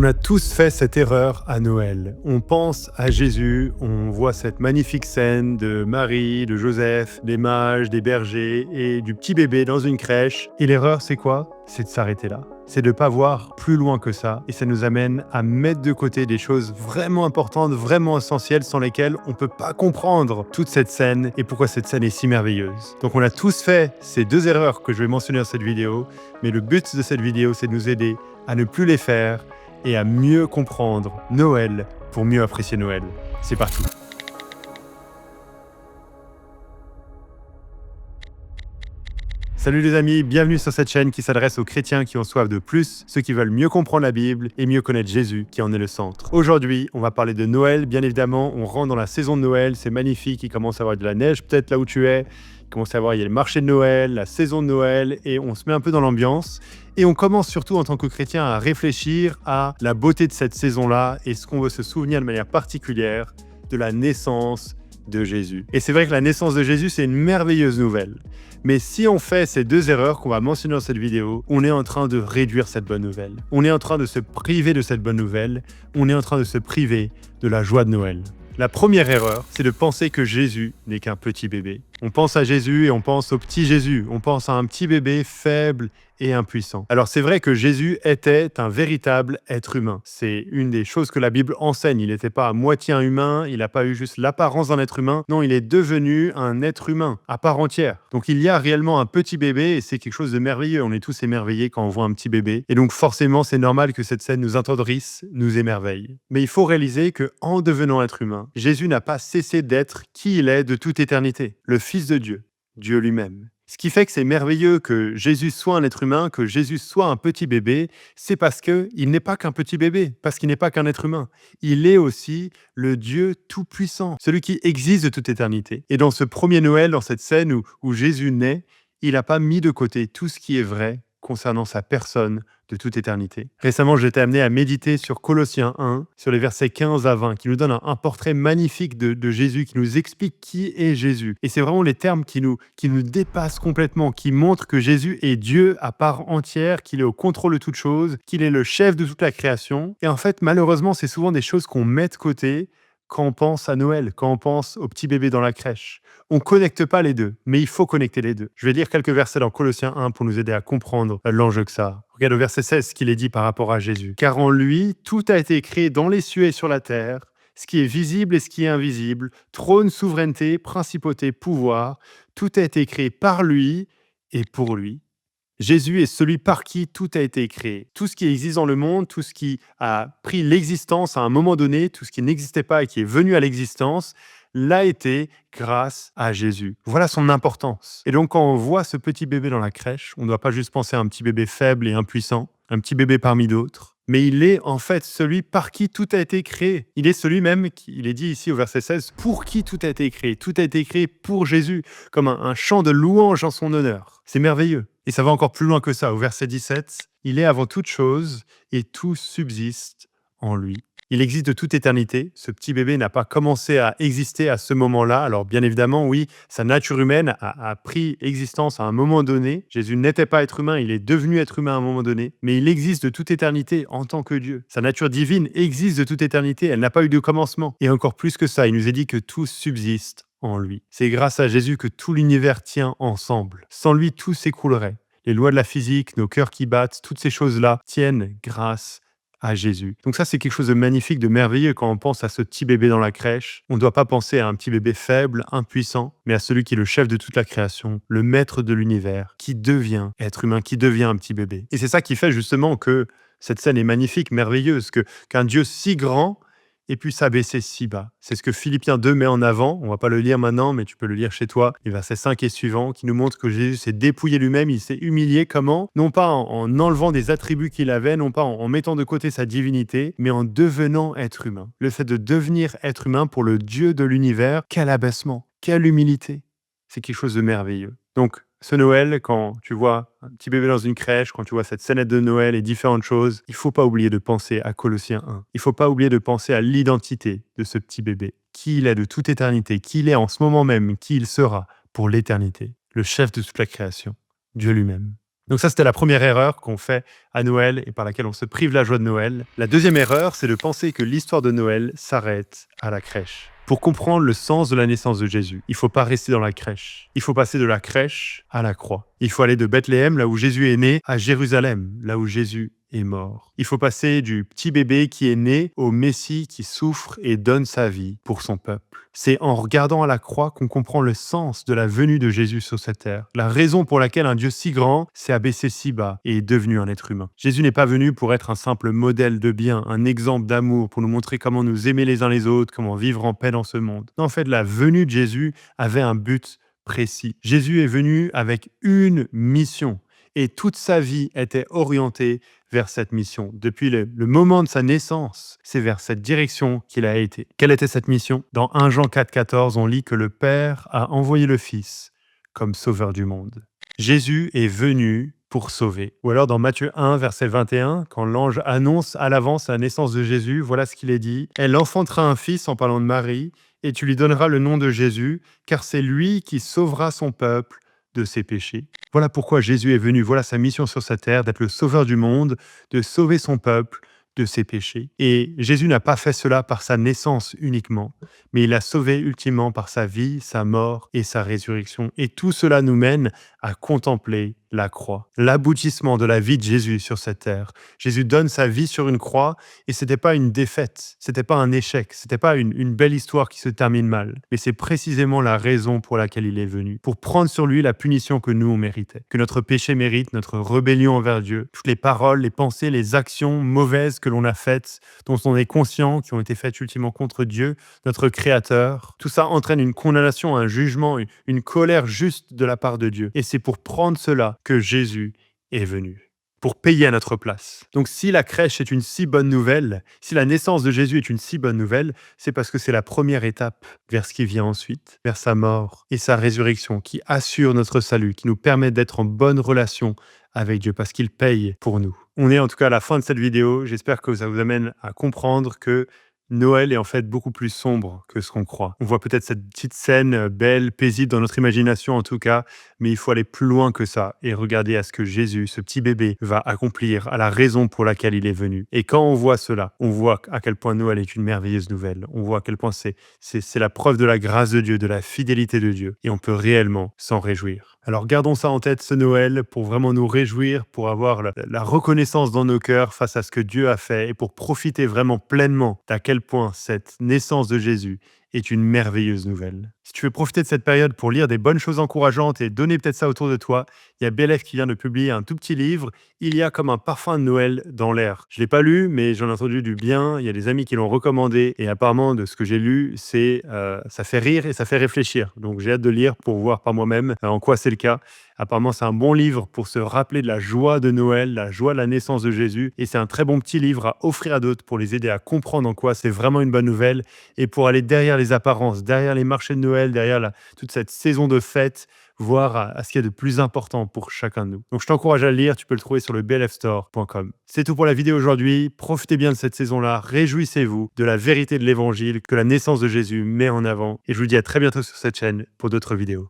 On a tous fait cette erreur à Noël. On pense à Jésus, on voit cette magnifique scène de Marie, de Joseph, des mages, des bergers et du petit bébé dans une crèche. Et l'erreur, c'est quoi? C'est de s'arrêter là. C'est de ne pas voir plus loin que ça. Et ça nous amène à mettre de côté des choses vraiment importantes, vraiment essentielles, sans lesquelles on ne peut pas comprendre toute cette scène et pourquoi cette scène est si merveilleuse. Donc on a tous fait ces deux erreurs que je vais mentionner dans cette vidéo, mais le but de cette vidéo, c'est de nous aider à ne plus les faire et à mieux comprendre Noël pour mieux apprécier Noël. C'est parti. Salut les amis, bienvenue sur cette chaîne qui s'adresse aux chrétiens qui ont soif de plus, ceux qui veulent mieux comprendre la Bible et mieux connaître Jésus qui en est le centre. Aujourd'hui, on va parler de Noël, bien évidemment, on rentre dans la saison de Noël, c'est magnifique, il commence à avoir de la neige peut-être là où tu es, il commence à avoir, il y a le marché de Noël, la saison de Noël, et on se met un peu dans l'ambiance. Et on commence surtout en tant que chrétien à réfléchir à la beauté de cette saison-là et ce qu'on veut se souvenir de manière particulière de la naissance de Jésus. Et c'est vrai que la naissance de Jésus, c'est une merveilleuse nouvelle. Mais si on fait ces deux erreurs qu'on va mentionner dans cette vidéo, on est en train de réduire cette bonne nouvelle. On est en train de se priver de cette bonne nouvelle. On est en train de se priver de la joie de Noël. La première erreur, c'est de penser que Jésus n'est qu'un petit bébé. On pense à Jésus et on pense au petit Jésus. On pense à un petit bébé faible et impuissant. Alors c'est vrai que Jésus était un véritable être humain. C'est une des choses que la Bible enseigne. Il n'était pas à moitié un humain, il n'a pas eu juste l'apparence d'un être humain. Non, il est devenu un être humain à part entière. Donc il y a réellement un petit bébé et c'est quelque chose de merveilleux. On est tous émerveillés quand on voit un petit bébé. Et donc forcément, c'est normal que cette scène nous attendrisse, nous émerveille. Mais il faut réaliser qu'en devenant être humain, Jésus n'a pas cessé d'être qui il est de toute éternité. Le Fils de Dieu, Dieu lui-même. Ce qui fait que c'est merveilleux que Jésus soit un être humain, que Jésus soit un petit bébé, c'est parce qu'il n'est pas qu'un petit bébé, parce qu'il n'est pas qu'un être humain. Il est aussi le Dieu tout-puissant, celui qui existe de toute éternité. Et dans ce premier Noël, dans cette scène où Jésus naît, il n'a pas mis de côté tout ce qui est vrai concernant sa personne de toute éternité. Récemment, j'ai été amené à méditer sur Colossiens 1, sur les versets 15 à 20, qui nous donne un portrait magnifique de Jésus, qui nous explique qui est Jésus. Et c'est vraiment les termes qui nous dépassent complètement, qui montrent que Jésus est Dieu à part entière, qu'il est au contrôle de toute chose, qu'il est le chef de toute la création. Et en fait, malheureusement, c'est souvent des choses qu'on met de côté quand on pense à Noël, quand on pense au petit bébé dans la crèche. On ne connecte pas les deux, mais il faut connecter les deux. Je vais lire quelques versets dans Colossiens 1 pour nous aider à comprendre l'enjeu que ça a. Regarde au verset 16 ce qu'il est dit par rapport à Jésus. « Car en lui, tout a été créé dans les cieux et sur la terre, ce qui est visible et ce qui est invisible, trône, souveraineté, principauté, pouvoir, tout a été créé par lui et pour lui. » Jésus est celui par qui tout a été créé. Tout ce qui existe dans le monde, tout ce qui a pris l'existence à un moment donné, tout ce qui n'existait pas et qui est venu à l'existence, l'a été grâce à Jésus. Voilà son importance. Et donc quand on voit ce petit bébé dans la crèche, on ne doit pas juste penser à un petit bébé faible et impuissant, un petit bébé parmi d'autres, mais il est en fait celui par qui tout a été créé. Il est celui même, il est dit ici au verset 16, pour qui tout a été créé. Tout a été créé pour Jésus, comme un chant de louange en son honneur. C'est merveilleux. Et ça va encore plus loin que ça. Au verset 17, il est avant toute chose et tout subsiste en lui. Il existe de toute éternité. Ce petit bébé n'a pas commencé à exister à ce moment-là. Alors bien évidemment, oui, sa nature humaine a pris existence à un moment donné. Jésus n'était pas être humain, il est devenu être humain à un moment donné. Mais il existe de toute éternité en tant que Dieu. Sa nature divine existe de toute éternité. Elle n'a pas eu de commencement. Et encore plus que ça, il nous est dit que tout subsiste en lui. C'est grâce à Jésus que tout l'univers tient ensemble. Sans lui, tout s'écroulerait. Les lois de la physique, nos cœurs qui battent, toutes ces choses-là tiennent grâce à Jésus. Donc ça, c'est quelque chose de magnifique, de merveilleux quand on pense à ce petit bébé dans la crèche. On ne doit pas penser à un petit bébé faible, impuissant, mais à celui qui est le chef de toute la création, le maître de l'univers, qui devient être humain, qui devient un petit bébé. Et c'est ça qui fait justement que cette scène est magnifique, merveilleuse, qu'un Dieu si grand et puis s'abaisser si bas. C'est ce que Philippiens 2 met en avant. On ne va pas le lire maintenant, mais tu peux le lire chez toi. Les versets 5 et suivants, qui nous montrent que Jésus s'est dépouillé lui-même, il s'est humilié. Comment? Non pas en enlevant des attributs qu'il avait, non pas en mettant de côté sa divinité, mais en devenant être humain. Le fait de devenir être humain pour le Dieu de l'univers, quel abaissement, quelle humilité. C'est quelque chose de merveilleux. Donc, ce Noël, quand tu vois un petit bébé dans une crèche, quand tu vois cette scénette de Noël et différentes choses, il ne faut pas oublier de penser à Colossiens 1. Il ne faut pas oublier de penser à l'identité de ce petit bébé. Qui il est de toute éternité, qui il est en ce moment même, qui il sera pour l'éternité. Le chef de toute la création, Dieu lui-même. Donc ça, c'était la première erreur qu'on fait à Noël et par laquelle on se prive la joie de Noël. La deuxième erreur, c'est de penser que l'histoire de Noël s'arrête à la crèche. Pour comprendre le sens de la naissance de Jésus, il ne faut pas rester dans la crèche. Il faut passer de la crèche à la croix. Il faut aller de Bethléem, là où Jésus est né, à Jérusalem, là où Jésus est mort. Il faut passer du petit bébé qui est né au Messie qui souffre et donne sa vie pour son peuple. C'est en regardant à la croix qu'on comprend le sens de la venue de Jésus sur cette terre. La raison pour laquelle un Dieu si grand s'est abaissé si bas et est devenu un être humain. Jésus n'est pas venu pour être un simple modèle de bien, un exemple d'amour, pour nous montrer comment nous aimer les uns les autres, comment vivre en paix dans ce monde. Non, en fait, la venue de Jésus avait un but précis. Jésus est venu avec une mission et toute sa vie était orientée vers cette mission. Depuis le moment de sa naissance, c'est vers cette direction qu'il a été. Quelle était cette mission? Dans 1 Jean 4,14, on lit que le Père a envoyé le Fils comme sauveur du monde. Jésus est venu pour sauver. Ou alors dans Matthieu 1, verset 21, quand l'ange annonce à l'avance la naissance de Jésus, voilà ce qu'il est dit. Elle enfantera un fils en parlant de Marie, et tu lui donneras le nom de Jésus, car c'est lui qui sauvera son peuple de ses péchés. Voilà pourquoi Jésus est venu, voilà sa mission sur cette terre, d'être le sauveur du monde, de sauver son peuple de ses péchés. Et Jésus n'a pas fait cela par sa naissance uniquement, mais il a sauvé ultimement par sa vie, sa mort et sa résurrection. Et tout cela nous mène à contempler la croix, l'aboutissement de la vie de Jésus sur cette terre. Jésus donne sa vie sur une croix et c'était pas une défaite, c'était pas un échec, c'était pas une belle histoire qui se termine mal, mais c'est précisément la raison pour laquelle il est venu, pour prendre sur lui la punition que nous on méritait, que notre péché mérite, notre rébellion envers Dieu, toutes les paroles, les pensées, les actions mauvaises que l'on a faites, dont on est conscient, qui ont été faites ultimement contre Dieu, notre Créateur. Tout ça entraîne une condamnation, un jugement, une colère juste de la part de Dieu. Et c'est pour prendre cela que Jésus est venu, pour payer à notre place. Donc si la crèche est une si bonne nouvelle, si la naissance de Jésus est une si bonne nouvelle, c'est parce que c'est la première étape vers ce qui vient ensuite, vers sa mort et sa résurrection, qui assure notre salut, qui nous permet d'être en bonne relation avec Dieu, parce qu'il paye pour nous. On est en tout cas à la fin de cette vidéo. J'espère que ça vous amène à comprendre que Noël est en fait beaucoup plus sombre que ce qu'on croit. On voit peut-être cette petite scène belle, paisible dans notre imagination en tout cas, mais il faut aller plus loin que ça et regarder à ce que Jésus, ce petit bébé, va accomplir, à la raison pour laquelle il est venu. Et quand on voit cela, on voit à quel point Noël est une merveilleuse nouvelle. On voit à quel point c'est la preuve de la grâce de Dieu, de la fidélité de Dieu, et on peut réellement s'en réjouir. Alors gardons ça en tête ce Noël pour vraiment nous réjouir, pour avoir la reconnaissance dans nos cœurs face à ce que Dieu a fait et pour profiter vraiment pleinement d'à quel point cette naissance de Jésus est une merveilleuse nouvelle. Si tu veux profiter de cette période pour lire des bonnes choses encourageantes et donner peut-être ça autour de toi, il y a BLF qui vient de publier un tout petit livre. Il y a comme un parfum de Noël dans l'air. Je ne l'ai pas lu, mais j'en ai entendu du bien. Il y a des amis qui l'ont recommandé. Et apparemment, de ce que j'ai lu, ça fait rire et ça fait réfléchir. Donc j'ai hâte de lire pour voir par moi-même en quoi c'est le cas. Apparemment, c'est un bon livre pour se rappeler de la joie de Noël, la joie de la naissance de Jésus. Et c'est un très bon petit livre à offrir à d'autres pour les aider à comprendre en quoi c'est vraiment une bonne nouvelle et pour aller derrière les apparences, derrière les marchés de Noël, derrière toute cette saison de fêtes, voir à ce qu'il y a de plus important pour chacun de nous. Donc je t'encourage à le lire, tu peux le trouver sur le blfstore.com. C'est tout pour la vidéo aujourd'hui. Profitez bien de cette saison-là, réjouissez-vous de la vérité de l'évangile que la naissance de Jésus met en avant. Et je vous dis à très bientôt sur cette chaîne pour d'autres vidéos.